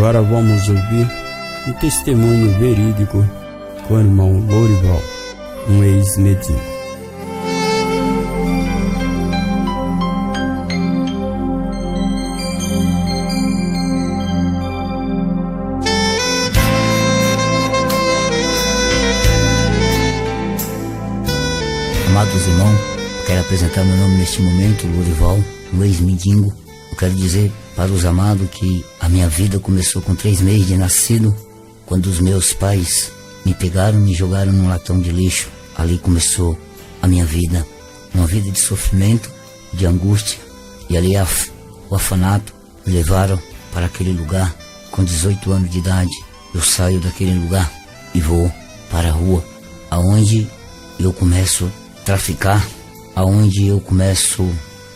Agora vamos ouvir um testemunho verídico com o irmão Lorival, um ex-medinho. Amados irmãos, quero apresentar meu nome neste momento, Lorival, um ex-mendigo. Eu quero dizer para os amados que a minha vida começou com 3 meses de nascido, quando os meus pais me pegaram e me jogaram num latão de lixo. Ali começou a minha vida, uma vida de sofrimento, de angústia. E ali o orfanato me levaram para aquele lugar. Com 18 anos de idade, eu saio daquele lugar e vou para a rua, aonde eu começo a traficar, aonde eu começo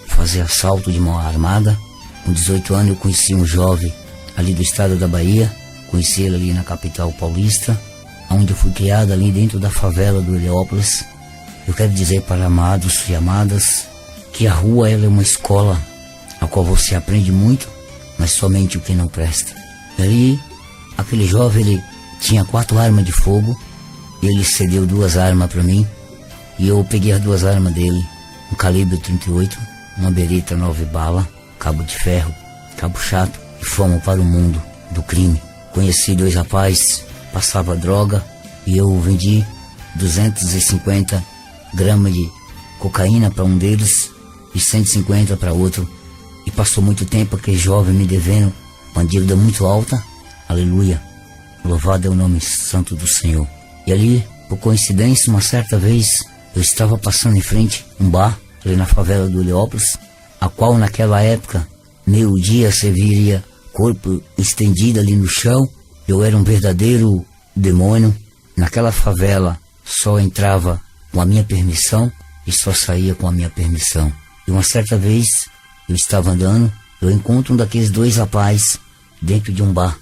a fazer assalto de mão armada. Com 18 anos eu conheci um jovem ali do estado da Bahia, conheci ele ali na capital paulista, onde eu fui criado ali dentro da favela do Heliópolis. Eu quero dizer para amados e amadas que a rua ela é uma escola a qual você aprende muito, mas somente o que não presta. E ali, aquele jovem, ele tinha 4 armas de fogo, ele cedeu 2 armas para mim, e eu peguei as 2 armas dele, um calibre 38, uma bereta 9 bala, cabo de ferro, cabo chato, e fomos para o mundo do crime. Conheci 2 rapazes, passava droga, e eu vendi 250 gramas de cocaína para um deles e 150 para outro. E passou muito tempo aquele jovem me devendo uma dívida muito alta. Aleluia, louvado é o nome santo do Senhor. E ali, por coincidência, uma certa vez eu estava passando em frente a um bar ali na favela do Heliópolis, a qual naquela época, meio-dia, você viria corpo estendido ali no chão. Eu era um verdadeiro demônio. Naquela favela só entrava com a minha permissão e só saía com a minha permissão. E uma certa vez eu estava andando, eu encontro um daqueles 2 rapazes dentro de um bar.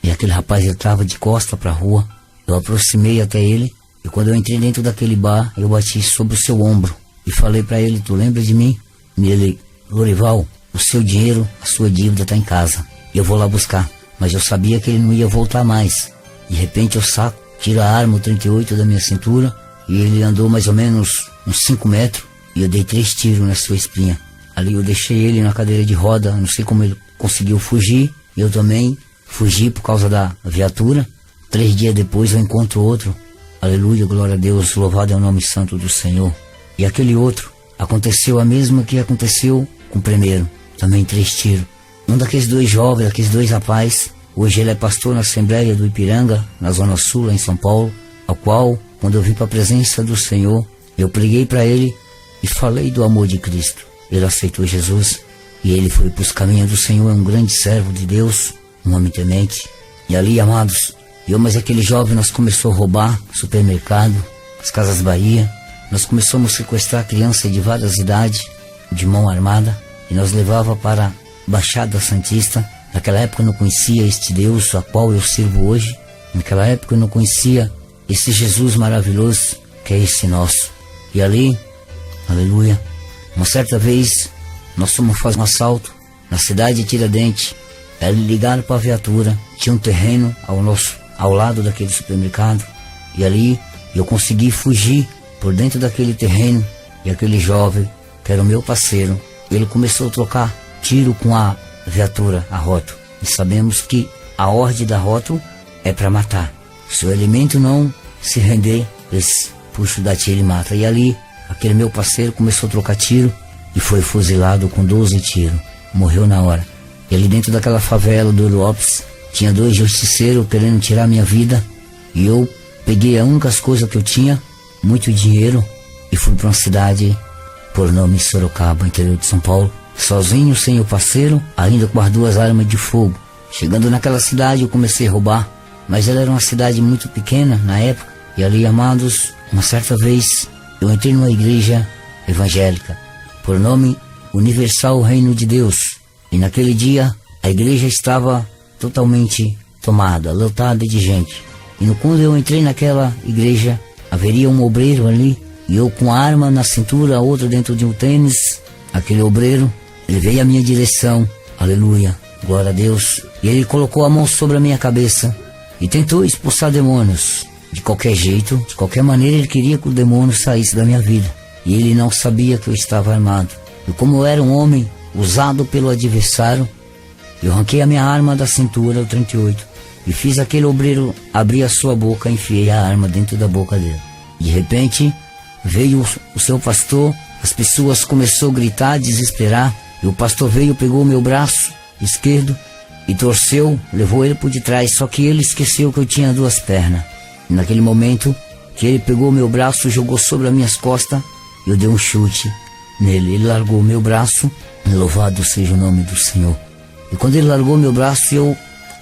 E aquele rapaz ele estava de costa para a rua. Eu aproximei até ele e quando eu entrei dentro daquele bar, eu bati sobre o seu ombro e falei para ele: tu lembra de mim? E ele: Lorival, o seu dinheiro, a sua dívida está em casa, e eu vou lá buscar. Mas eu sabia que ele não ia voltar mais. De repente eu saco, tiro a arma, o 38 da minha cintura, e ele andou mais ou menos uns 5 metros, e eu dei 3 tiros na sua espinha. Ali eu deixei ele na cadeira de roda, não sei como ele conseguiu fugir, eu também fugi por causa da viatura. 3 dias depois eu encontro outro. Aleluia, glória a Deus, louvado é o nome santo do Senhor. E aquele outro, aconteceu a mesma que aconteceu com o primeiro, também 3 tiros. Um daqueles 2 jovens, daqueles 2 rapazes, hoje ele é pastor na Assembleia do Ipiranga, na Zona Sul, lá em São Paulo, ao qual, quando eu vim para a presença do Senhor, eu preguei para ele e falei do amor de Cristo. Ele aceitou Jesus e ele foi para os caminhos do Senhor, é um grande servo de Deus, um homem temente. E ali, amados, mas aquele jovem, nós começamos a roubar supermercado, as Casas Bahia, nós começamos a sequestrar crianças de várias idades, de mão armada, e nós levava para a Baixada Santista. Naquela época eu não conhecia este Deus a qual eu sirvo hoje. Naquela época eu não conhecia esse Jesus maravilhoso que é esse nosso. E ali, aleluia, uma certa vez nós fomos fazer um assalto na cidade de Tiradentes. Eles ligaram para a viatura, tinha um terreno ao lado daquele supermercado, e ali eu consegui fugir por dentro daquele terreno. E aquele jovem, que era o meu parceiro, ele começou a trocar tiro com a viatura, a rótulo. E sabemos que a ordem da rótulo é para matar. Se o elemento não se render, eles puxam da tiro e matam. E ali, aquele meu parceiro começou a trocar tiro e foi fuzilado com 12 tiros. Morreu na hora. E ali dentro daquela favela do Heliópolis, tinha 2 justiceiros querendo tirar minha vida. E eu peguei as únicas coisas que eu tinha, muito dinheiro, e fui para uma cidade por nome Sorocaba, interior de São Paulo, sozinho, sem o parceiro, ainda com as 2 armas de fogo. Chegando naquela cidade eu comecei a roubar, mas ela era uma cidade muito pequena na época. E ali, amados, uma certa vez eu entrei numa igreja evangélica, por nome Universal Reino de Deus. E naquele dia a igreja estava totalmente tomada, lotada de gente. E quando eu entrei naquela igreja, haveria um obreiro ali, e eu com a arma na cintura, a outra dentro de um tênis. Aquele obreiro, ele veio à minha direção, aleluia, glória a Deus. E ele colocou a mão sobre a minha cabeça e tentou expulsar demônios. De qualquer jeito, de qualquer maneira, ele queria que o demônio saísse da minha vida. E ele não sabia que eu estava armado. E como eu era um homem usado pelo adversário, eu arranquei a minha arma da cintura, o 38, e fiz aquele obreiro abrir a sua boca e enfiei a arma dentro da boca dele. De repente, veio o seu pastor, as pessoas começaram a gritar, desesperar, e o pastor veio, pegou o meu braço esquerdo e torceu, levou ele por detrás, só que ele esqueceu que eu tinha 2 pernas. E naquele momento que ele pegou o meu braço, jogou sobre as minhas costas, eu dei um chute nele. Ele largou o meu braço, louvado seja o nome do Senhor. E quando ele largou meu braço, eu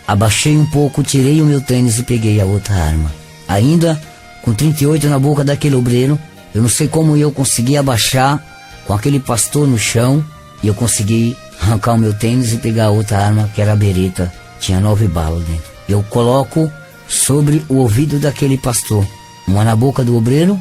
abaixei um pouco, tirei o meu tênis e peguei a outra arma. Ainda com 38 na boca daquele obreiro, eu não sei como eu consegui abaixar com aquele pastor no chão, e eu consegui arrancar o meu tênis e pegar a outra arma, que era a bereta, tinha 9 balas dentro. Eu coloco sobre o ouvido daquele pastor, uma na boca do obreiro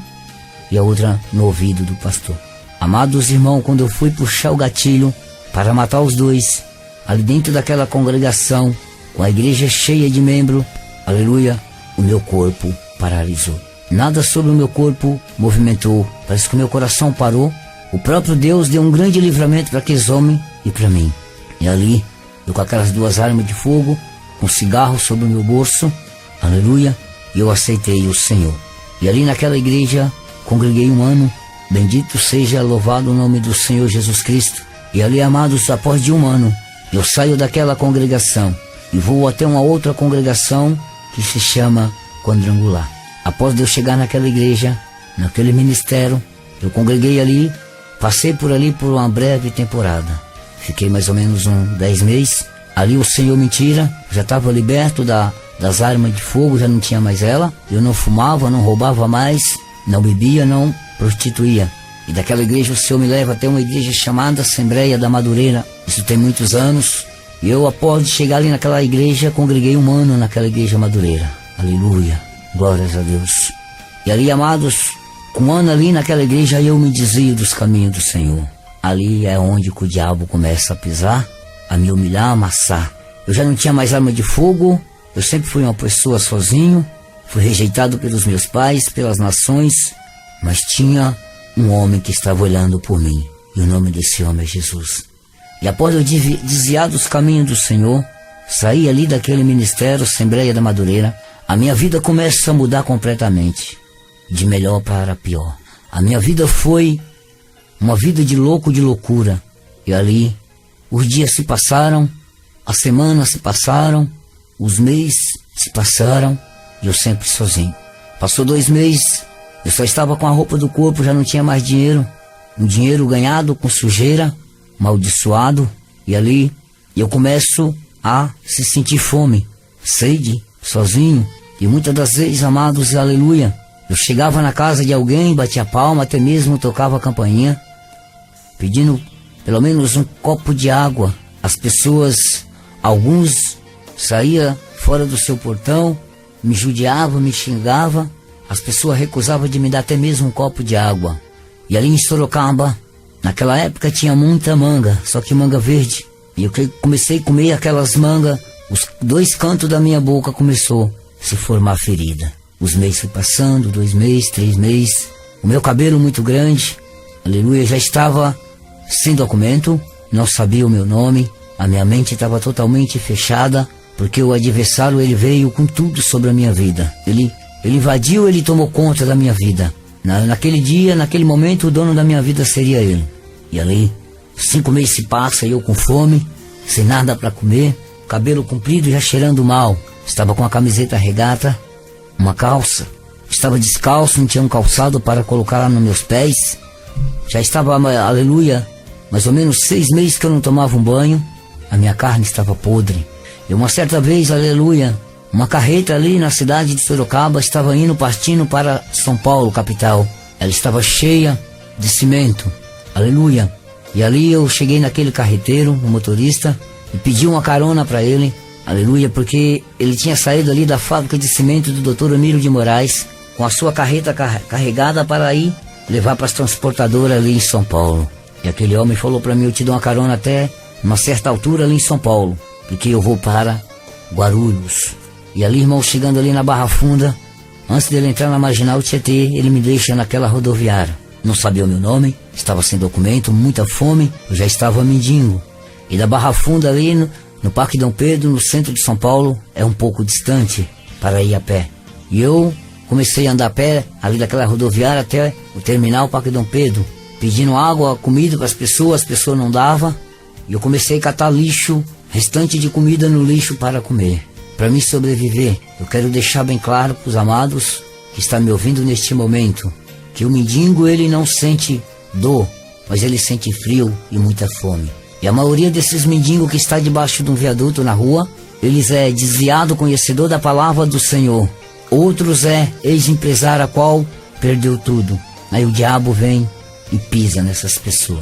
e a outra no ouvido do pastor. Amados irmãos, quando eu fui puxar o gatilho para matar os 2, ali dentro daquela congregação, com a igreja cheia de membros, aleluia, o meu corpo paralisou. Nada sobre o meu corpo movimentou, parece que o meu coração parou. O próprio Deus deu um grande livramento para aqueles homens e para mim. E ali, eu com aquelas 2 armas de fogo, com cigarro sobre o meu bolso, aleluia, e eu aceitei o Senhor. E ali naquela igreja, congreguei 1 ano, bendito seja, louvado o nome do Senhor Jesus Cristo. E ali, amados, após de 1 ano, eu saio daquela congregação e vou até uma outra congregação que se chama Quadrangular. Após de eu chegar naquela igreja, naquele ministério, eu congreguei ali, passei por ali por uma breve temporada. Fiquei mais ou menos 10 meses. Ali o Senhor me tira, já estava liberto das armas de fogo, já não tinha mais ela. Eu não fumava, não roubava mais, não bebia, não prostituía. E daquela igreja o Senhor me leva até uma igreja chamada Assembleia da Madureira. Isso tem muitos anos. E eu, após chegar ali naquela igreja, congreguei 1 ano naquela igreja Madureira. Aleluia, glórias a Deus. E ali, amados, com 1 ano ali naquela igreja, eu me desvio dos caminhos do Senhor. Ali é onde que o diabo começa a pisar, a me humilhar, a amassar. Eu já não tinha mais arma de fogo, eu sempre fui uma pessoa sozinho, fui rejeitado pelos meus pais, pelas nações, mas tinha um homem que estava olhando por mim, e o nome desse homem é Jesus. E após eu desviar dos caminhos do Senhor, saí ali daquele ministério, Assembleia da Madureira, a minha vida começa a mudar completamente, de melhor para pior. A minha vida foi uma vida de louco, de loucura. E ali, os dias se passaram, as semanas se passaram, os meses se passaram, e eu sempre sozinho. Passou 2 meses, eu só estava com a roupa do corpo, já não tinha mais dinheiro. Um dinheiro ganhado com sujeira, amaldiçoado. E ali, eu começo a se sentir fome, sede, sozinho. E muitas das vezes, amados, aleluia, eu chegava na casa de alguém, batia palma, até mesmo tocava a campainha, pedindo pelo menos um copo de água. As pessoas, alguns saíam fora do seu portão, me judiavam, me xingavam. As pessoas recusavam de me dar até mesmo um copo de água. E ali em Sorocaba, naquela época tinha muita manga, só que manga verde. E eu comecei a comer aquelas mangas, os 2 cantos da minha boca começou a se formar ferida. Os meses foi passando, 2 meses, 3 meses. O meu cabelo muito grande, aleluia, já estava sem documento, não sabia o meu nome. A minha mente estava totalmente fechada, porque o adversário, ele veio com tudo sobre a minha vida. Ele invadiu, ele tomou conta da minha vida. Naquele dia, naquele momento, o dono da minha vida seria ele. E ali, 5 meses se passa, eu com fome, sem nada para comer, cabelo comprido já cheirando mal. Estava com a camiseta regata, uma calça. Estava descalço, não tinha um calçado para colocar lá nos meus pés. Já estava, aleluia, mais ou menos 6 meses que eu não tomava um banho. A minha carne estava podre. E uma certa vez, aleluia, uma carreta ali na cidade de Sorocaba estava partindo para São Paulo, capital. Ela estava cheia de cimento, aleluia. E ali eu cheguei naquele carreteiro, o motorista, e pedi uma carona para ele, aleluia, porque ele tinha saído ali da fábrica de cimento do Dr. Emílio de Moraes, com a sua carreta carregada para ir levar para as transportadoras ali em São Paulo. E aquele homem falou para mim: eu te dou uma carona até uma certa altura ali em São Paulo. porque eu vou para Guarulhos. E ali, irmão, chegando ali na Barra Funda, antes dele entrar na Marginal Tietê, ele me deixa naquela rodoviária. Não sabia o meu nome, estava sem documento, muita fome, eu já estava mendigo. E da Barra Funda ali no Parque Dom Pedro, no centro de São Paulo, é um pouco distante para ir a pé. E eu comecei a andar a pé ali daquela rodoviária até o terminal Parque Dom Pedro, pedindo água, comida para as pessoas não davam. E eu comecei a catar lixo, restante de comida no lixo para comer. Para mim sobreviver, eu quero deixar bem claro para os amados que estão me ouvindo neste momento, que o mendigo ele não sente dor, mas ele sente frio e muita fome. E a maioria desses mendigos que está debaixo de um viaduto na rua, eles é desviado conhecedor da palavra do Senhor. Outros é ex-empresário a qual perdeu tudo. Aí o diabo vem e pisa nessas pessoas.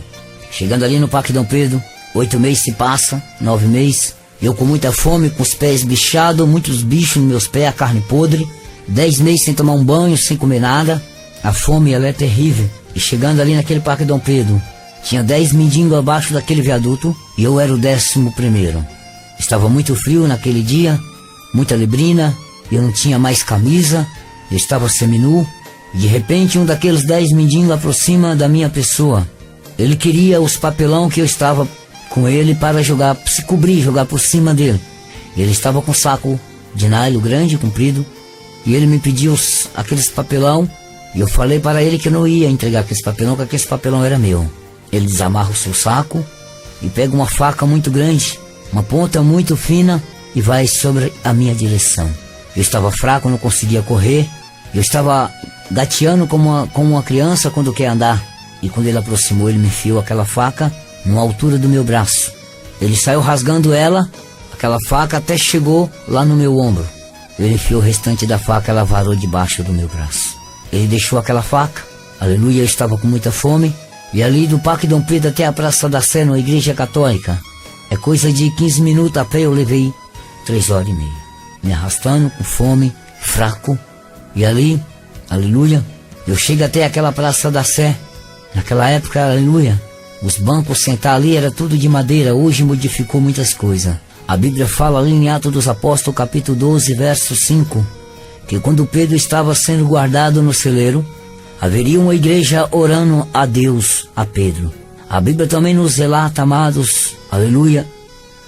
Chegando ali no Parque Dom Pedro, 8 meses se passa, 9 meses, eu com muita fome, com os pés bichados, muitos bichos nos meus pés, a carne podre, 10 meses sem tomar um banho, sem comer nada. A fome ela é terrível. E chegando ali naquele Parque Dom Pedro, tinha 10 mendigos abaixo daquele viaduto e eu era o 11º. Estava muito frio naquele dia, muita neblina, eu não tinha mais camisa, eu estava seminu. E de repente um daqueles 10 mendigos aproxima da minha pessoa. Ele queria os papelão que eu estava com ele para jogar, se cobrir, jogar por cima dele. Ele estava com um saco de nylon grande, comprido, e ele me pediu aqueles papelão, e eu falei para ele que eu não ia entregar aqueles papelão, que aqueles papelão era meu. Ele desamarra o seu saco e pega uma faca muito grande, uma ponta muito fina, e vai sobre a minha direção. Eu estava fraco, não conseguia correr, eu estava gateando como uma criança quando quer andar. E quando ele aproximou, ele me enfiou aquela faca na altura do meu braço. Ele saiu rasgando ela, aquela faca, até chegou lá no meu ombro. Ele enfiou o restante da faca, ela varou debaixo do meu braço. Ele deixou aquela faca, aleluia, eu estava com muita fome. E ali do Parque Dom Pedro até a Praça da Sé, na Igreja Católica, é coisa de 15 minutos a pé, eu levei 3 horas e meia. Me arrastando, com fome, fraco. E ali, aleluia, eu chego até aquela Praça da Sé. Naquela época, aleluia, os bancos sentar ali era tudo de madeira, hoje modificou muitas coisas. A Bíblia fala ali em Atos dos Apóstolos, capítulo 12, verso 5, que quando Pedro estava sendo guardado no celeiro, haveria uma igreja orando a Deus, a Pedro. A Bíblia também nos relata, amados, aleluia,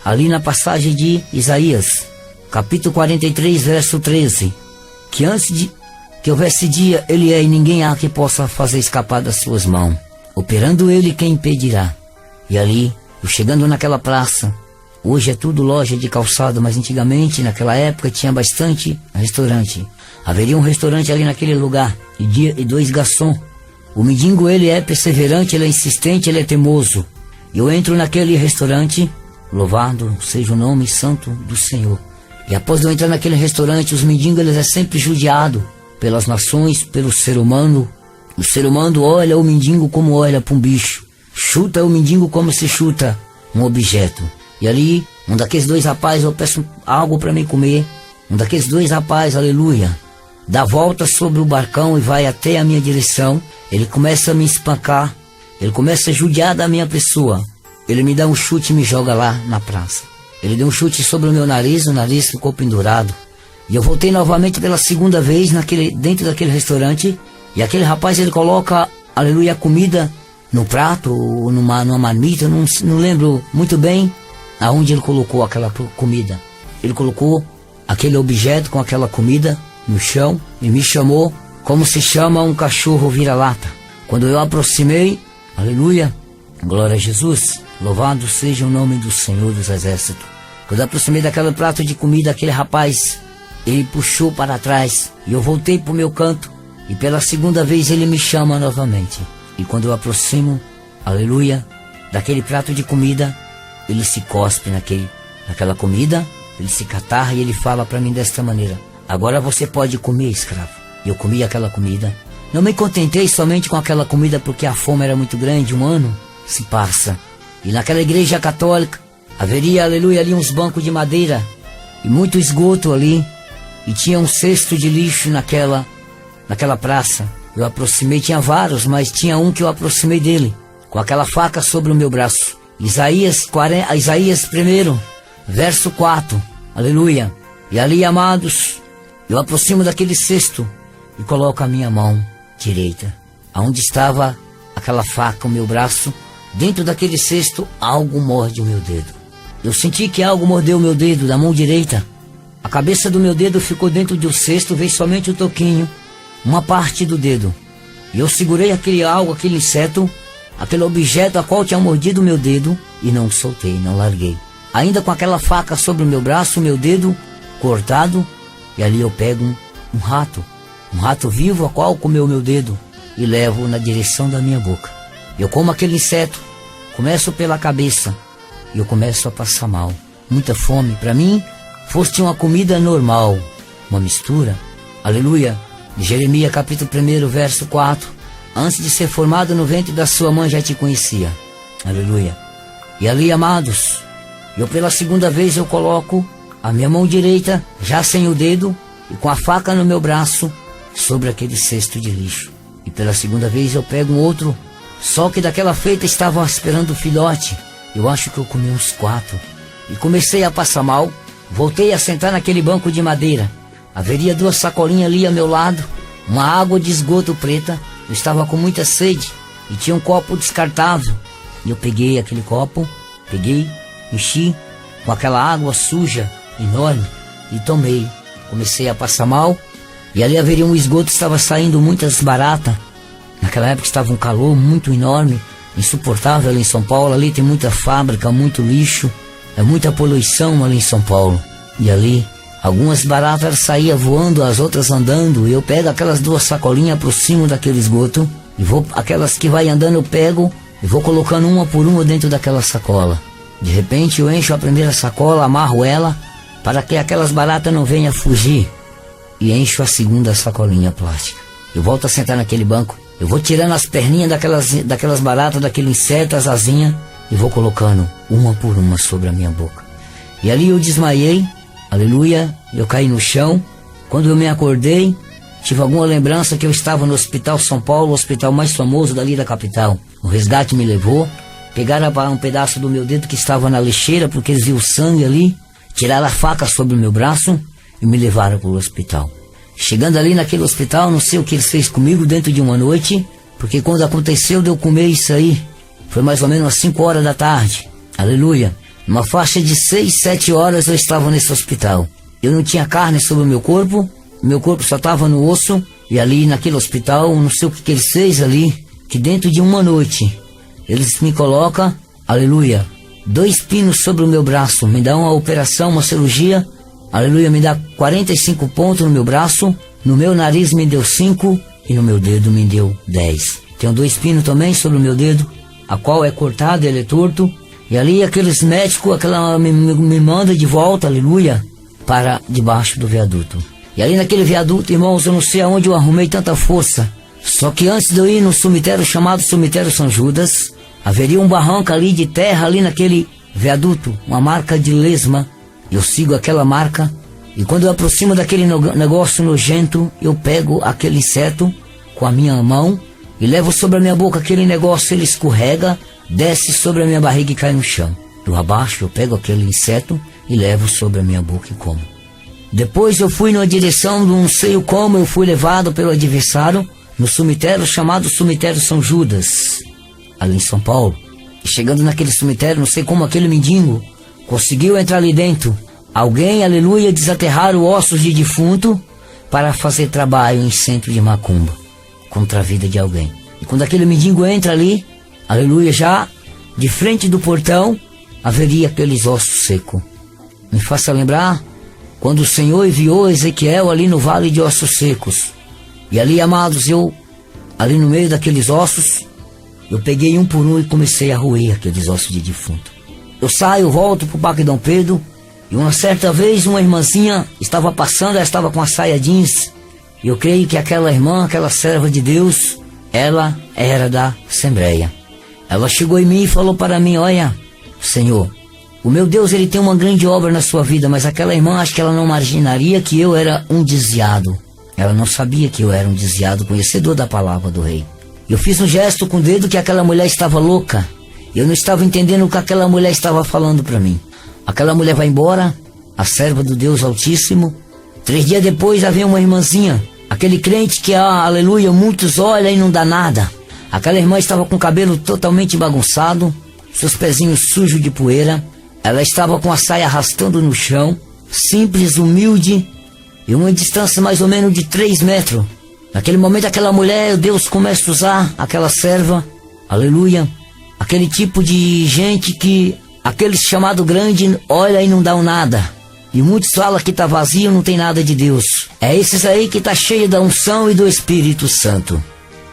ali na passagem de Isaías, capítulo 43, verso 13, que antes de que houvesse dia, ele é e ninguém há que possa fazer escapar das suas mãos. Operando ele, quem impedirá? E ali, eu chegando naquela praça, hoje é tudo loja de calçado, mas antigamente, naquela época, tinha bastante restaurante. Haveria um restaurante ali naquele lugar, e 2 garçons. O mendigo, ele é perseverante, ele é insistente, ele é teimoso. Eu entro naquele restaurante, louvado seja o nome santo do Senhor. E após eu entrar naquele restaurante, os mendigos, eles é sempre judiados pelas nações, pelo ser humano. O ser humano olha o mendigo como olha para um bicho. Chuta o mendigo como se chuta um objeto. E ali, um daqueles 2 rapazes, eu peço algo para mim comer. Um daqueles 2 rapazes, aleluia, dá volta sobre o barcão e vai até a minha direção. Ele começa a me espancar. Ele começa a judiar da minha pessoa. Ele me dá um chute e me joga lá na praça. Ele deu um chute sobre o meu nariz, o nariz ficou pendurado. E eu voltei novamente pela 2ª vez dentro daquele restaurante. E aquele rapaz, ele coloca, aleluia, a comida no prato, ou numa marmita, não lembro muito bem aonde ele colocou aquela comida. Ele colocou aquele objeto com aquela comida no chão e me chamou como se chama um cachorro vira-lata. Quando eu aproximei, aleluia, glória a Jesus, louvado seja o nome do Senhor dos Exércitos. Quando eu aproximei daquele prato de comida, aquele rapaz, ele puxou para trás e eu voltei para o meu canto e pela 2ª vez ele me chama novamente. E quando eu aproximo, aleluia, daquele prato de comida, ele se cospe naquela comida, ele se catarra e ele fala para mim desta maneira: agora você pode comer, escravo. E eu comi aquela comida. Não me contentei somente com aquela comida porque a fome era muito grande. 1 ano se passa. E naquela igreja católica haveria, aleluia, ali uns bancos de madeira e muito esgoto ali. E tinha um cesto de lixo naquela praça. Eu aproximei, tinha vários, mas tinha um que eu aproximei dele, com aquela faca sobre o meu braço. Isaías 1, verso 4, aleluia. E ali, amados, eu aproximo daquele cesto e coloco a minha mão direita, aonde estava aquela faca, o meu braço. Dentro daquele cesto, algo morde o meu dedo. Eu senti que algo mordeu o meu dedo da mão direita. A cabeça do meu dedo ficou dentro do cesto, veio somente o toquinho, uma parte do dedo. E eu segurei aquele algo, aquele inseto, aquele objeto a qual tinha mordido o meu dedo e não soltei, não larguei. Ainda com aquela faca sobre o meu braço, o meu dedo cortado, e ali eu pego um rato vivo, a qual comeu o meu dedo e levo na direção da minha boca. Eu como aquele inseto, começo pela cabeça e eu começo a passar mal. Muita fome. Para mim, fosse uma comida normal, uma mistura. Aleluia. De Jeremias capítulo 1, verso 4. Antes de ser formado no ventre da sua mãe já te conhecia. Aleluia. E ali, amados, eu pela segunda vez eu coloco a minha mão direita, já sem o dedo, e com a faca no meu braço, sobre aquele cesto de lixo. E pela segunda vez eu pego um outro, só que daquela feita estava esperando o filhote. Eu acho que eu comi uns 4. E comecei a passar mal. Voltei a sentar naquele banco de madeira. Haveria 2 sacolinhas ali ao meu lado, uma água de esgoto preta. Eu estava com muita sede e tinha um copo descartável. E eu peguei aquele copo, enchi com aquela água suja, enorme, e tomei. Comecei a passar mal. E ali haveria um esgoto, estava saindo muitas baratas. Naquela época estava um calor muito enorme, insuportável ali em São Paulo. Ali tem muita fábrica, muito lixo, é muita poluição ali em São Paulo. E ali, algumas baratas saíam voando, as outras andando. E eu pego aquelas 2 sacolinhas, aproximo daquele esgoto. E vou, aquelas que vai andando eu pego e vou colocando uma por uma dentro daquela sacola. De repente eu encho a primeira sacola, amarro ela, para que aquelas baratas não venham fugir. E encho a segunda sacolinha plástica. Eu volto a sentar naquele banco. Eu vou tirando as perninhas daquelas baratas, daquele inseto, as asinhas, e vou colocando uma por uma sobre a minha boca. E ali eu desmaiei, aleluia, eu caí no chão. Quando eu me acordei, tive alguma lembrança que eu estava no Hospital São Paulo, o hospital mais famoso dali da capital. O resgate me levou, pegaram um pedaço do meu dedo que estava na lixeira, porque eles viam sangue ali, tiraram a faca sobre o meu braço e me levaram para o hospital. Chegando ali naquele hospital, não sei o que eles fez comigo dentro de uma noite, porque quando aconteceu de eu comer isso aí, foi mais ou menos às 5 horas da tarde, aleluia. Numa faixa de 6, 7 horas eu estava nesse hospital. Eu não tinha carne sobre o meu corpo só estava no osso, e ali naquele hospital, não sei o que eles fez ali, que dentro de uma noite, eles me colocam, aleluia, 2 pinos sobre o meu braço, me dá uma operação, uma cirurgia, aleluia, me dá 45 pontos no meu braço, no meu nariz me deu 5 e no meu dedo me deu 10. Tenho 2 pinos também sobre o meu dedo, a qual é cortado, ele é torto. E ali aqueles médicos, me manda de volta, aleluia, para debaixo do viaduto. E ali naquele viaduto, irmãos, eu não sei aonde eu arrumei tanta força. Só que antes de eu ir no cemitério chamado Cemitério São Judas, haveria um barranco ali de terra ali naquele viaduto, uma marca de lesma. Eu sigo aquela marca, e quando eu aproximo daquele negócio nojento, eu pego aquele inseto com a minha mão e levo sobre a minha boca. Aquele negócio, ele escorrega, desce sobre a minha barriga e cai no chão. Eu abaixo, eu pego aquele inseto e levo sobre a minha boca e como. Depois eu fui numa direção, não sei como, eu fui levado pelo adversário no cemitério chamado Cemitério São Judas, ali em São Paulo. E chegando naquele cemitério, não sei como aquele mendigo conseguiu entrar ali dentro. Alguém, aleluia, desaterraram ossos de defunto para fazer trabalho em centro de macumba contra a vida de alguém. E quando aquele mendigo entra ali, aleluia, já de frente do portão haveria aqueles ossos secos. Me faça lembrar quando o Senhor enviou Ezequiel ali no vale de ossos secos. E ali, amados, ali no meio daqueles ossos, eu peguei um por um e comecei a roer aqueles ossos de defunto. Eu saio, volto pro Parque Dom Pedro, e uma certa vez uma irmãzinha estava passando, ela estava com a saia jeans. E eu creio que aquela irmã, aquela serva de Deus, ela era da Assembleia. Ela chegou em mim e falou para mim: olha, Senhor, o meu Deus, ele tem uma grande obra na sua vida, mas aquela irmã, acho que ela não imaginaria que eu era um desviado. Ela não sabia que eu era um desviado, conhecedor da palavra do rei. Eu fiz um gesto com o dedo que aquela mulher estava louca. Eu não estava entendendo o que aquela mulher estava falando para mim. Aquela mulher vai embora, a serva do Deus Altíssimo. 3 dias depois já vem uma irmãzinha, aquele crente que, aleluia, muitos olham e não dá nada. Aquela irmã estava com o cabelo totalmente bagunçado, seus pezinhos sujos de poeira. Ela estava com a saia arrastando no chão, simples, humilde, e uma distância mais ou menos de 3 metros. Naquele momento aquela mulher, Deus começa a usar aquela serva, aleluia, aquele tipo de gente que, aquele chamado grande, olha e não dá nada. E muitos falam que está vazio, não tem nada de Deus. É esses aí que está cheio da unção e do Espírito Santo.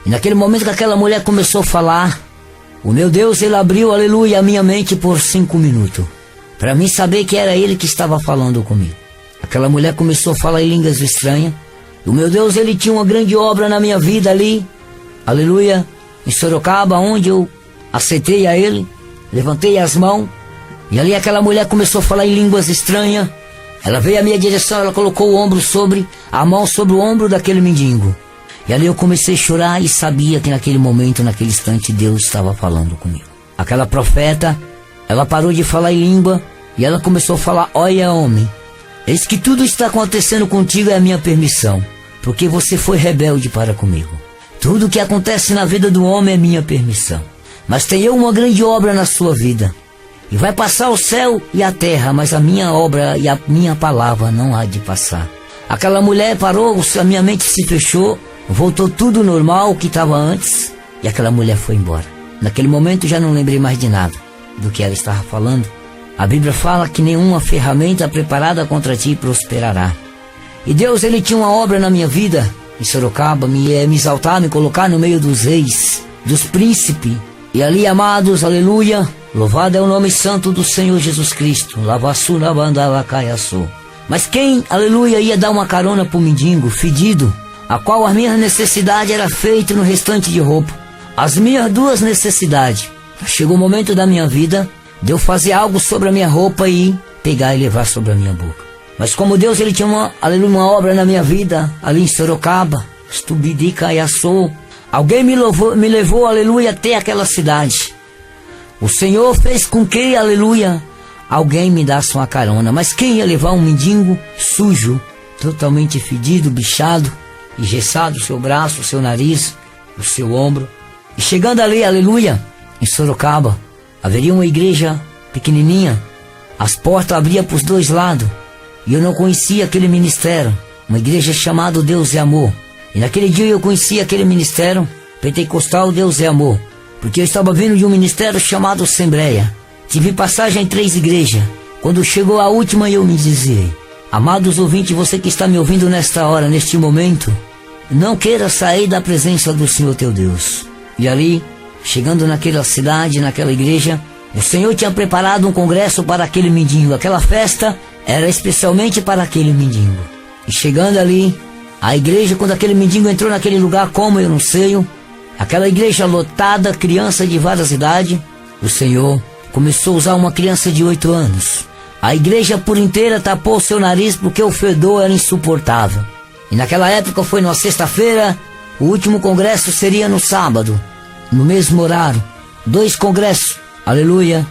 E naquele momento que aquela mulher começou a falar, o meu Deus, ele abriu, aleluia, a minha mente por 5 minutos. Para mim saber que era ele que estava falando comigo. Aquela mulher começou a falar em línguas estranhas. E o meu Deus, ele tinha uma grande obra na minha vida ali, aleluia, em Sorocaba, onde eu aceitei a ele, levantei as mãos. E ali aquela mulher começou a falar em línguas estranhas. Ela veio à minha direção, ela colocou a mão sobre o ombro daquele mendigo. E ali eu comecei a chorar e sabia que naquele momento, naquele instante, Deus estava falando comigo. Aquela profeta, ela parou de falar em língua e ela começou a falar: olha, homem, eis que tudo está acontecendo contigo é a minha permissão, porque você foi rebelde para comigo. Tudo que acontece na vida do homem é minha permissão. Mas tem eu uma grande obra na sua vida. E vai passar o céu e a terra, mas a minha obra e a minha palavra não há de passar. Aquela mulher parou, a minha mente se fechou, voltou tudo normal, o que estava antes, e aquela mulher foi embora. Naquele momento já não lembrei mais de nada do que ela estava falando. A Bíblia fala que nenhuma ferramenta preparada contra ti prosperará. E Deus, ele tinha uma obra na minha vida, em Sorocaba, me exaltar, me colocar no meio dos reis, dos príncipes. E ali, amados, aleluia, louvado é o nome santo do Senhor Jesus Cristo. Lavassuna bandalacaiaçu. Mas quem, aleluia, ia dar uma carona pro mendigo, fedido, a qual a minha necessidade era feita no restante de roupa. As minhas 2 necessidades. Chegou o momento da minha vida de eu fazer algo sobre a minha roupa e pegar e levar sobre a minha boca. Mas como Deus, ele tinha uma obra na minha vida, ali em Sorocaba, Estubidicaiaçu, alguém me levou, aleluia, até aquela cidade. O Senhor fez com que, aleluia, alguém me desse uma carona. Mas quem ia levar um mendigo sujo, totalmente fedido, bichado, engessado, o seu braço, o seu nariz, o seu ombro. E chegando ali, aleluia, em Sorocaba, haveria uma igreja pequenininha. As portas abriam para os 2 lados. E eu não conhecia aquele ministério, uma igreja chamada Deus é Amor. E naquele dia eu conheci aquele ministério pentecostal Deus é Amor, porque eu estava vindo de um ministério chamado Assembleia. Tive passagem em 3 igrejas. Quando chegou a última, eu me dizia: amados ouvintes, você que está me ouvindo nesta hora, neste momento, não queira sair da presença do Senhor teu Deus. E ali, chegando naquela cidade, naquela igreja, o Senhor tinha preparado um congresso para aquele mendigo. Aquela festa era especialmente para aquele mendigo. E chegando ali, a igreja, quando aquele mendigo entrou naquele lugar, como eu não sei, aquela igreja lotada, criança de várias idades, o Senhor começou a usar uma criança de 8 anos. A igreja por inteira tapou seu nariz porque o fedor era insuportável. E naquela época foi numa sexta-feira, o último congresso seria no sábado, no mesmo horário. 2 congressos, aleluia,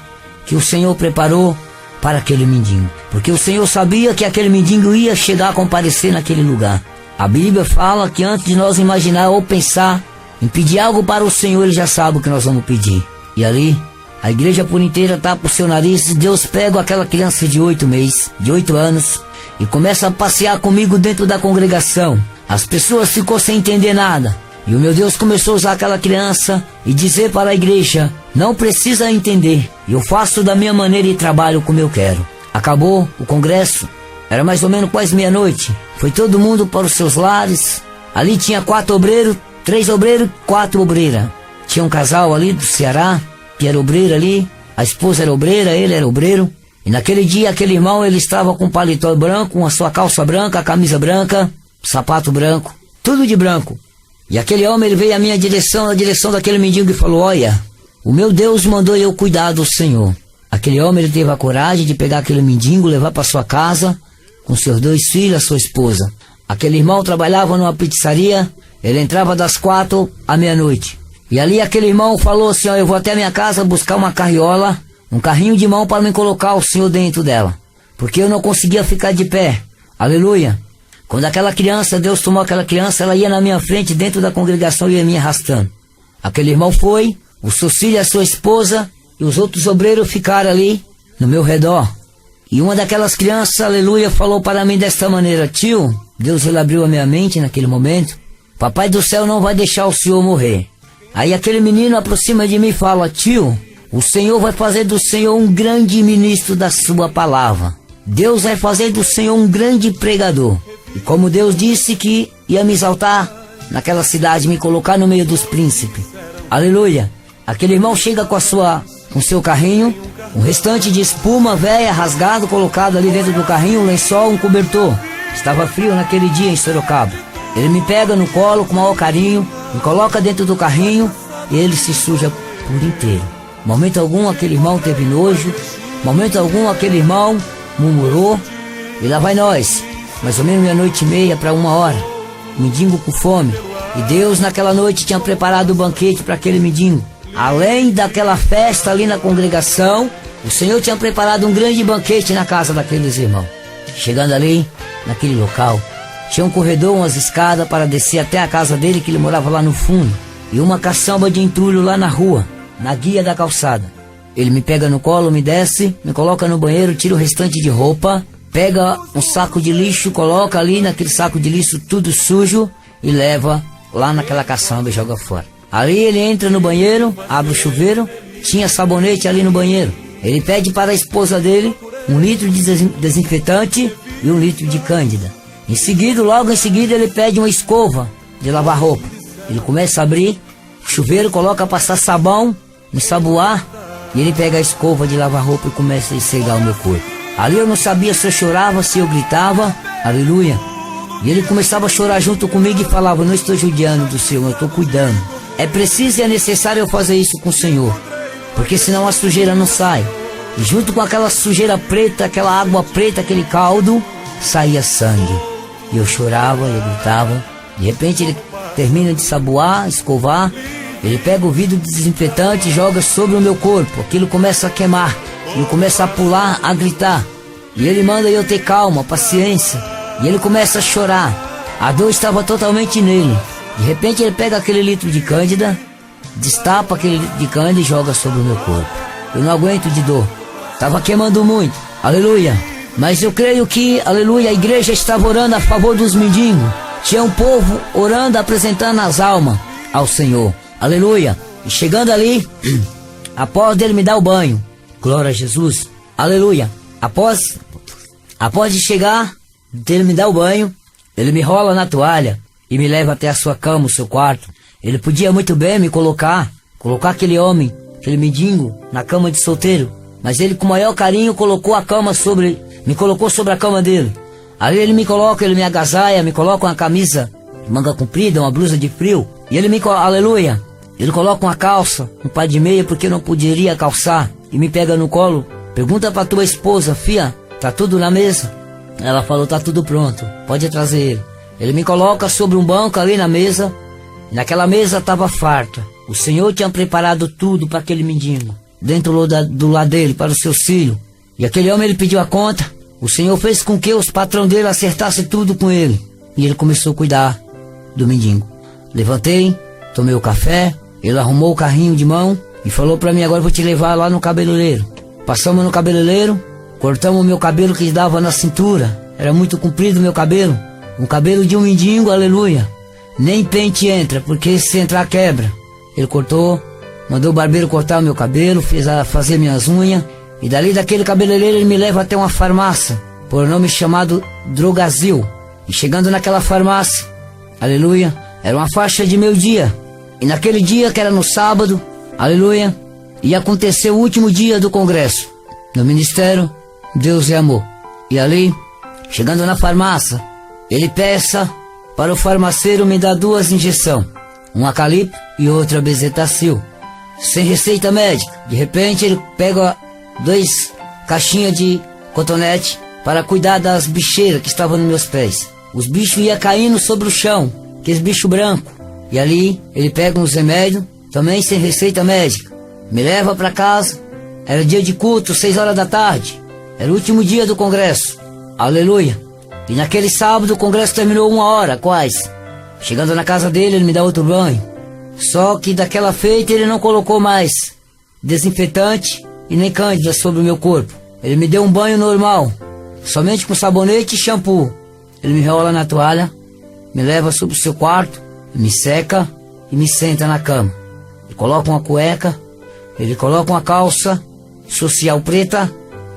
que o Senhor preparou para aquele mendigo. Porque o Senhor sabia que aquele mendigo ia chegar a comparecer naquele lugar. A Bíblia fala que antes de nós imaginar ou pensar em pedir algo para o Senhor, Ele já sabe o que nós vamos pedir. E ali, a igreja por inteira tapa o seu nariz e Deus pega aquela criança de 8 meses, de 8 anos, e começa a passear comigo dentro da congregação. As pessoas ficou sem entender nada. E o meu Deus começou a usar aquela criança e dizer para a igreja: não precisa entender, eu faço da minha maneira e trabalho como eu quero. Acabou o congresso, era mais ou menos quase meia-noite. Foi todo mundo para os seus lares. Ali tinha 4 obreiros, 3 obreiros, 4 obreiras. Tinha um casal ali do Ceará, que era obreiro ali. A esposa era obreira, ele era obreiro. E naquele dia, aquele irmão, ele estava com um paletó branco, com a sua calça branca, a camisa branca, sapato branco, tudo de branco. E aquele homem, ele veio à minha direção, na direção daquele mendigo e falou: olha, o meu Deus mandou eu cuidar do Senhor. Aquele homem, ele teve a coragem de pegar aquele mendigo, levar para sua casa, com seus 2 filhos, a sua esposa. Aquele irmão trabalhava numa pizzaria, ele entrava das 4 à meia-noite. E ali aquele irmão falou assim: ó, eu vou até a minha casa buscar uma carriola, um carrinho de mão para me colocar o Senhor dentro dela, porque eu não conseguia ficar de pé. Aleluia. Quando aquela criança, Deus tomou aquela criança, ela ia na minha frente dentro da congregação e ia me arrastando. Aquele irmão foi, o seu filho e a sua esposa e os outros obreiros ficaram ali no meu redor. E uma daquelas crianças, aleluia, falou para mim desta maneira: tio, Deus ele abriu a minha mente naquele momento, Papai do céu não vai deixar o senhor morrer. Aí aquele menino aproxima de mim e fala: tio, o Senhor vai fazer do Senhor um grande ministro da sua palavra. Deus vai fazer do Senhor um grande pregador. E como Deus disse que ia me exaltar naquela cidade, me colocar no meio dos príncipes. Aleluia. Aquele irmão chega com seu carrinho, um restante de espuma velha, rasgado, colocado ali dentro do carrinho, um lençol, um cobertor. Estava frio naquele dia em Sorocaba. Ele me pega no colo com o maior carinho, me coloca dentro do carrinho e ele se suja por inteiro. Momento algum aquele irmão teve nojo, momento algum aquele irmão murmurou. E lá vai nós, mais ou menos 00:30 para 1h, mendigo com fome. E Deus naquela noite tinha preparado o banquete para aquele mendigo. Além daquela festa ali na congregação, o Senhor tinha preparado um grande banquete na casa daqueles irmãos. Chegando ali, naquele local, tinha um corredor, umas escadas para descer até a casa dele, que ele morava lá no fundo, e uma caçamba de entulho lá na rua, na guia da calçada. Ele me pega no colo, me desce, me coloca no banheiro, tira o restante de roupa, pega um saco de lixo, coloca ali naquele saco de lixo tudo sujo e leva lá naquela caçamba e joga fora. Ali ele entra no banheiro, abre o chuveiro, tinha sabonete ali no banheiro. Ele pede para a esposa dele 1 litro de desinfetante e 1 litro de cândida. Em seguida, logo em seguida, ele pede uma escova de lavar roupa. Ele começa a abrir o chuveiro, coloca a passar sabão, ensaboar, e ele pega a escova de lavar roupa e começa a esfregar o meu corpo. Ali eu não sabia se eu chorava, se eu gritava, aleluia. E ele começava a chorar junto comigo e falava: não estou judiando do Senhor, eu estou cuidando. É preciso e é necessário eu fazer isso com o Senhor, porque senão a sujeira não sai. E junto com aquela sujeira preta, aquela água preta, aquele caldo, saía sangue. E eu chorava, eu gritava. De repente ele termina de saboar, escovar, ele pega o vidro de desinfetante e joga sobre o meu corpo. Aquilo começa a queimar, eu começo a pular, a gritar. E ele manda eu ter calma, paciência. E ele começa a chorar. A dor estava totalmente nele. De repente ele pega aquele litro de cândida, destapa aquele litro de cândida e joga sobre o meu corpo. Eu não aguento de dor. Estava queimando muito. Aleluia. Mas eu creio que, aleluia, a igreja estava orando a favor dos mendigos. Tinha um povo orando, apresentando as almas ao Senhor. Aleluia. E chegando ali, após dele me dar o banho. Glória a Jesus. Aleluia. Após de chegar, dele me dar o banho, ele me rola na toalha e me leva até a sua cama, o seu quarto. Ele podia muito bem me colocar aquele homem, aquele mendigo, na cama de solteiro. Mas ele com o maior carinho colocou a cama me colocou sobre a cama dele. Ali ele me coloca, ele me agasalha, me coloca uma camisa de manga comprida, uma blusa de frio. E ele aleluia, ele coloca uma calça, um par de meia, porque eu não poderia calçar. E me pega no colo, pergunta pra tua esposa: fia, tá tudo na mesa? Ela falou: tá tudo pronto, pode trazer ele. Ele me coloca sobre um banco ali na mesa. E naquela mesa estava farta. O Senhor tinha preparado tudo para aquele mendigo, dentro do lado dele, para o seu filho. E aquele homem, ele pediu a conta. O Senhor fez com que os patrão dele acertassem tudo com ele. E ele começou a cuidar do mendigo. Levantei, tomei o café, ele arrumou o carrinho de mão e falou para mim: agora eu vou te levar lá no cabeleireiro. Passamos no cabeleireiro, cortamos o meu cabelo que dava na cintura. Era muito comprido o meu cabelo. Um cabelo de um mendigo, aleluia. Nem pente entra, porque se entrar quebra. Ele cortou, mandou o barbeiro cortar o meu cabelo, fazer minhas unhas. E dali daquele cabeleireiro ele me leva até uma farmácia, por nome chamado Drogazil. E chegando naquela farmácia, aleluia, era uma faixa de meio-dia. E naquele dia, que era no sábado, aleluia, ia acontecer o último dia do congresso. No ministério, Deus é amor. E ali, chegando na farmácia, ele peça para o farmaceiro me dar 2 injeções, uma Calip e outra Bezetacil, sem receita médica. De repente ele pega 2 caixinhas de cotonete para cuidar das bicheiras que estavam nos meus pés. Os bichos iam caindo sobre o chão, aqueles bichos brancos. E ali ele pega uns remédios, também sem receita médica, me leva para casa, Era dia de culto, 6 horas da tarde. Era o último dia do congresso. Aleluia. E naquele sábado o congresso terminou 1 hora, quase. Chegando na casa dele, ele me dá outro banho. Só que daquela feita ele não colocou mais desinfetante e nem cândida sobre o meu corpo. Ele me deu um banho normal, somente com sabonete e shampoo. Ele me enrola na toalha, me leva sobre o seu quarto, me seca e me senta na cama. Ele coloca uma cueca, ele coloca uma calça social preta,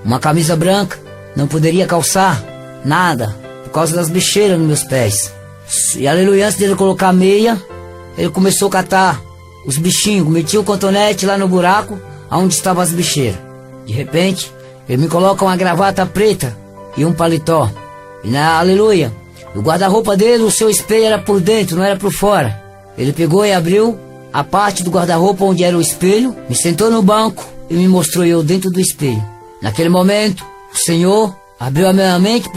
uma camisa branca. Não poderia calçar nada por causa das bicheiras nos meus pés. E aleluia, antes dele colocar a meia, ele começou a catar os bichinhos, metia o cotonete lá no buraco onde estavam as bicheiras. De repente, ele me coloca uma gravata preta e um paletó. E na aleluia, o guarda-roupa dele, o seu espelho era por dentro, não era por fora. Ele pegou e abriu a parte do guarda-roupa onde era o espelho, me sentou no banco e me mostrou eu dentro do espelho. Naquele momento, o Senhor abriu a minha mente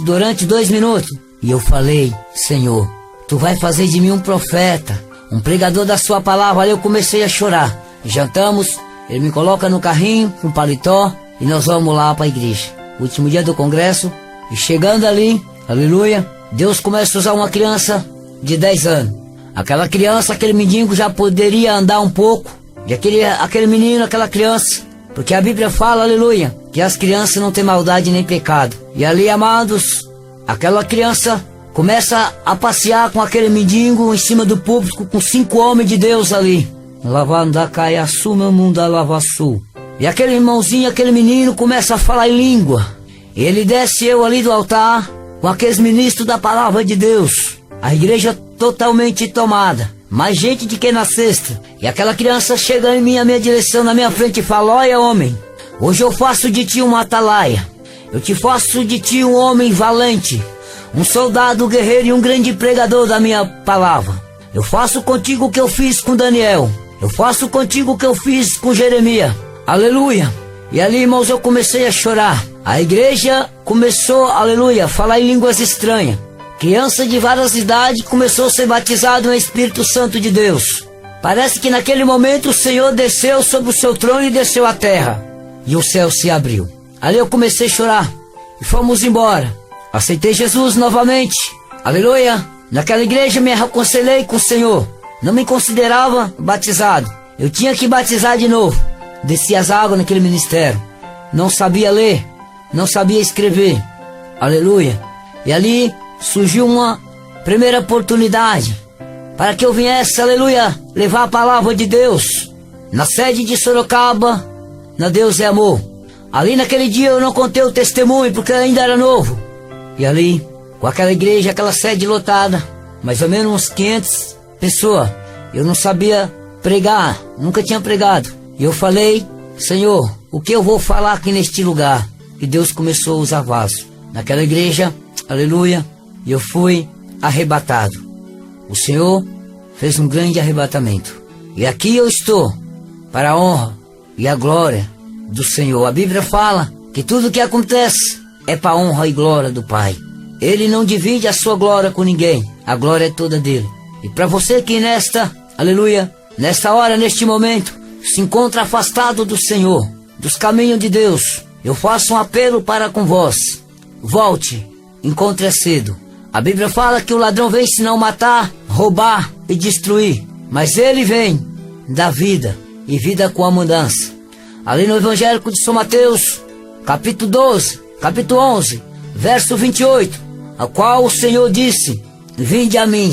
durante 2 minutos. E eu falei: Senhor, Tu vai fazer de mim um profeta, um pregador da Sua palavra. Aí eu comecei a chorar. Jantamos, ele me coloca no carrinho com paletó e nós vamos lá para a igreja. Último dia do congresso. E chegando ali, aleluia, Deus começa a usar uma criança de 10 anos. Aquela criança, aquele mendigo já poderia andar um pouco. E aquele menino, aquela criança, porque a Bíblia fala, aleluia, que as crianças não têm maldade nem pecado. E ali, amados, aquela criança começa a passear com aquele mendigo em cima do púlpito, com 5 homens de Deus ali. Lavanda caiaçu, meu mundo alavaçu. E aquele irmãozinho, aquele menino começa a falar em língua. Ele desce eu ali do altar, com aqueles ministros da palavra de Deus. A igreja totalmente tomada. Mais gente de que na sexta. E aquela criança chega em minha direção, na minha frente, e fala: olha, homem, hoje eu faço de ti uma atalaia. Eu te faço de ti um homem valente, um soldado guerreiro e um grande pregador da minha palavra. Eu faço contigo o que eu fiz com Daniel. Eu faço contigo o que eu fiz com Jeremias. Aleluia. E ali, irmãos, eu comecei a chorar. A igreja começou, aleluia, a falar em línguas estranhas. Criança de várias idades começou a ser batizado no Espírito Santo de Deus. Parece que naquele momento o Senhor desceu sobre o seu trono e desceu à terra. E o céu se abriu. Ali eu comecei a chorar. E fomos embora. Aceitei Jesus novamente. Aleluia. Naquela igreja me reconciliei com o Senhor. Não me considerava batizado. Eu tinha que batizar de novo. Desci as águas naquele ministério. Não sabia ler. Não sabia escrever. Aleluia. E ali surgiu uma primeira oportunidade para que eu viesse, aleluia, levar a palavra de Deus na sede de Sorocaba, na Deus é Amor. Ali naquele dia eu não contei o testemunho porque eu ainda era novo. E ali, com aquela igreja, aquela sede lotada, mais ou menos uns 500 pessoas, eu não sabia pregar, nunca tinha pregado. E eu falei: Senhor, o que eu vou falar aqui neste lugar? E Deus começou a usar vaso. Naquela igreja, aleluia, e eu fui arrebatado. O Senhor fez um grande arrebatamento. E aqui eu estou, para a honra e a glória do Senhor. A Bíblia fala que tudo que acontece é para a honra e glória do Pai. Ele não divide a sua glória com ninguém. A glória é toda dele. E para você que nesta, aleluia, nesta hora, neste momento, se encontra afastado do Senhor, dos caminhos de Deus, eu faço um apelo para com vós. Volte, encontre cedo. A Bíblia fala que o ladrão vem senão matar, roubar e destruir. Mas ele vem dar vida, e vida com abundância. Ali no Evangelho de São Mateus, capítulo 12, capítulo 11, verso 28, a qual o Senhor disse: vinde a mim,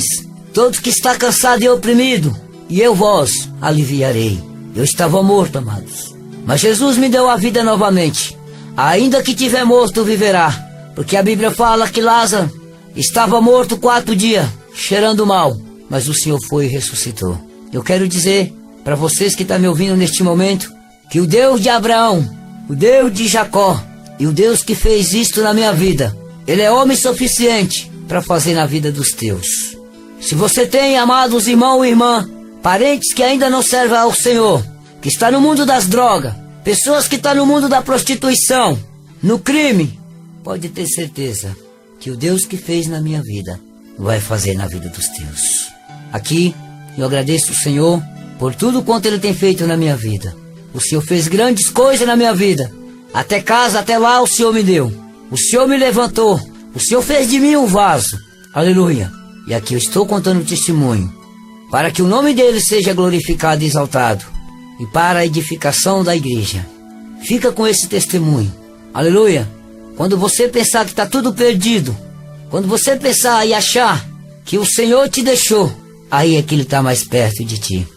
todos que está cansado e oprimido, e eu vos aliviarei. Eu estava morto, amados, mas Jesus me deu a vida novamente. Ainda que tiver morto, viverá. Porque a Bíblia fala que Lázaro estava morto 4 dias, cheirando mal, mas o Senhor foi e ressuscitou. Eu quero dizer para vocês que estão me ouvindo neste momento, que o Deus de Abraão, o Deus de Jacó, e o Deus que fez isto na minha vida, Ele é homem suficiente para fazer na vida dos teus. Se você tem, amados irmão e irmã, parentes que ainda não servem ao Senhor, que está no mundo das drogas, pessoas que estão no mundo da prostituição, no crime, pode ter certeza que o Deus que fez na minha vida vai fazer na vida dos teus. Aqui eu agradeço o Senhor por tudo quanto Ele tem feito na minha vida. O Senhor fez grandes coisas na minha vida. Até casa, até lá o Senhor me deu. O Senhor me levantou. O Senhor fez de mim um vaso. Aleluia. E aqui eu estou contando o testemunho, para que o nome dele seja glorificado e exaltado, e para a edificação da igreja. Fica com esse testemunho. Aleluia. Quando você pensar que está tudo perdido, quando você pensar e achar que o Senhor te deixou, aí é que Ele está mais perto de ti.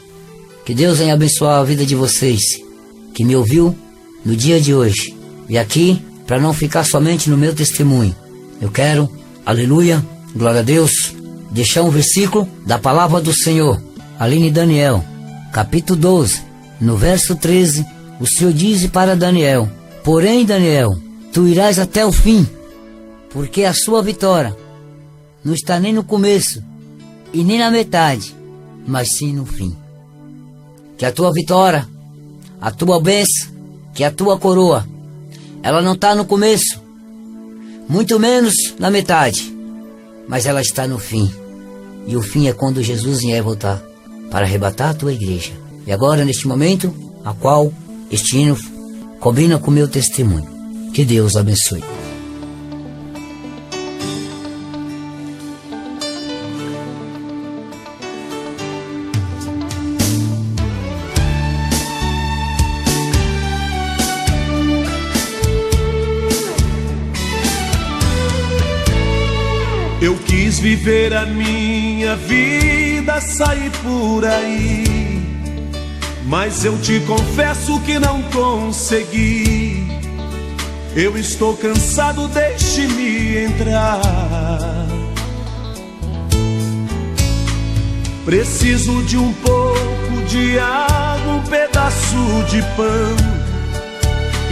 Que Deus venha abençoar a vida de vocês, que me ouviu no dia de hoje. E aqui, para não ficar somente no meu testemunho, eu quero, aleluia, glória a Deus, deixar um versículo da palavra do Senhor. Ali em Daniel, capítulo 12, no verso 13, o Senhor diz para Daniel: porém, Daniel, tu irás até o fim, porque a sua vitória não está nem no começo e nem na metade, mas sim no fim. Que a tua vitória, a tua bênção, que a tua coroa, ela não está no começo, muito menos na metade, mas ela está no fim. E o fim é quando Jesus vier voltar para arrebatar a tua igreja. E agora, neste momento, a qual este hino combina com o meu testemunho. Que Deus abençoe. Eu quis viver a minha vida, sair por aí, mas eu te confesso que não consegui. Eu estou cansado, deixe-me entrar. Preciso de um pouco de água, um pedaço de pão.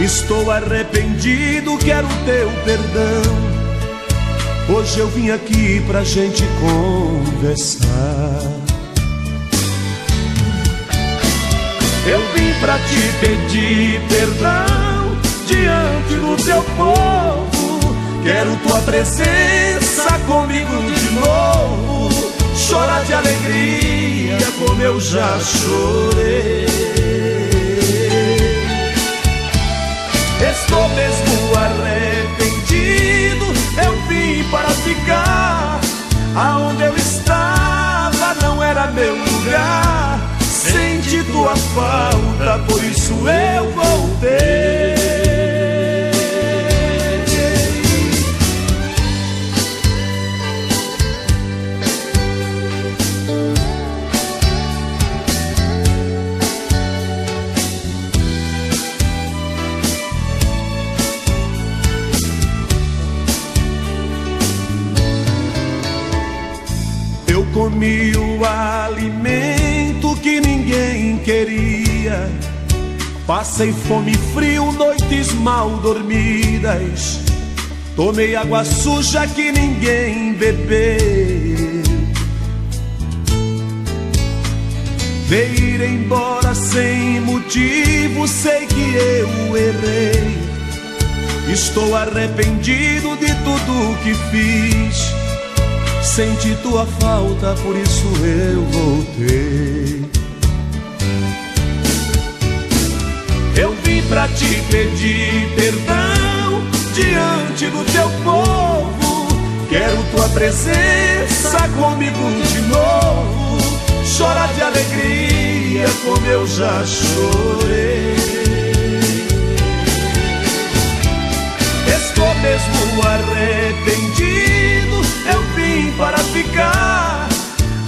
Estou arrependido, quero teu perdão. Hoje eu vim aqui pra gente conversar. Eu vim pra te pedir perdão diante do teu povo. Quero tua presença comigo de novo. Chorar de alegria como eu já chorei. Estou mesmo arrependido. Eu vim para ficar. Aonde eu estava não era meu lugar. Senti tua falta, por isso eu voltei. Eu comi o alimento que ninguém queria. Passei fome e frio, noites mal dormidas. Tomei água suja que ninguém bebeu. Veio ir embora sem motivo, sei que eu errei. Estou arrependido de tudo que fiz. Senti tua falta, por isso eu voltei. Eu vim pra te pedir perdão diante do teu povo. Quero tua presença comigo de novo. Chorar de alegria como eu já chorei. Estou mesmo arrependido. Eu vim para ficar.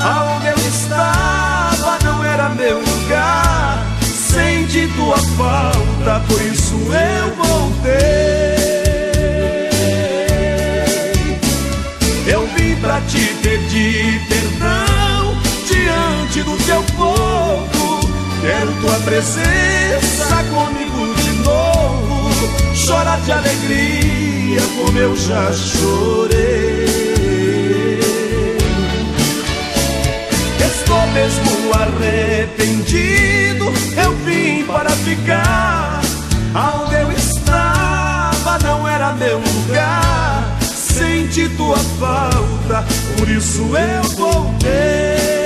Aonde eu estava não era meu lugar. Senti tua falta, por isso eu voltei. Eu vim pra te pedir perdão diante do teu povo. Quero tua presença comigo de novo. Chorar de alegria como eu já chorei. Estou mesmo arrependido. Eu vim para ficar. Aonde eu estava não era meu lugar. Senti tua falta, por isso eu voltei.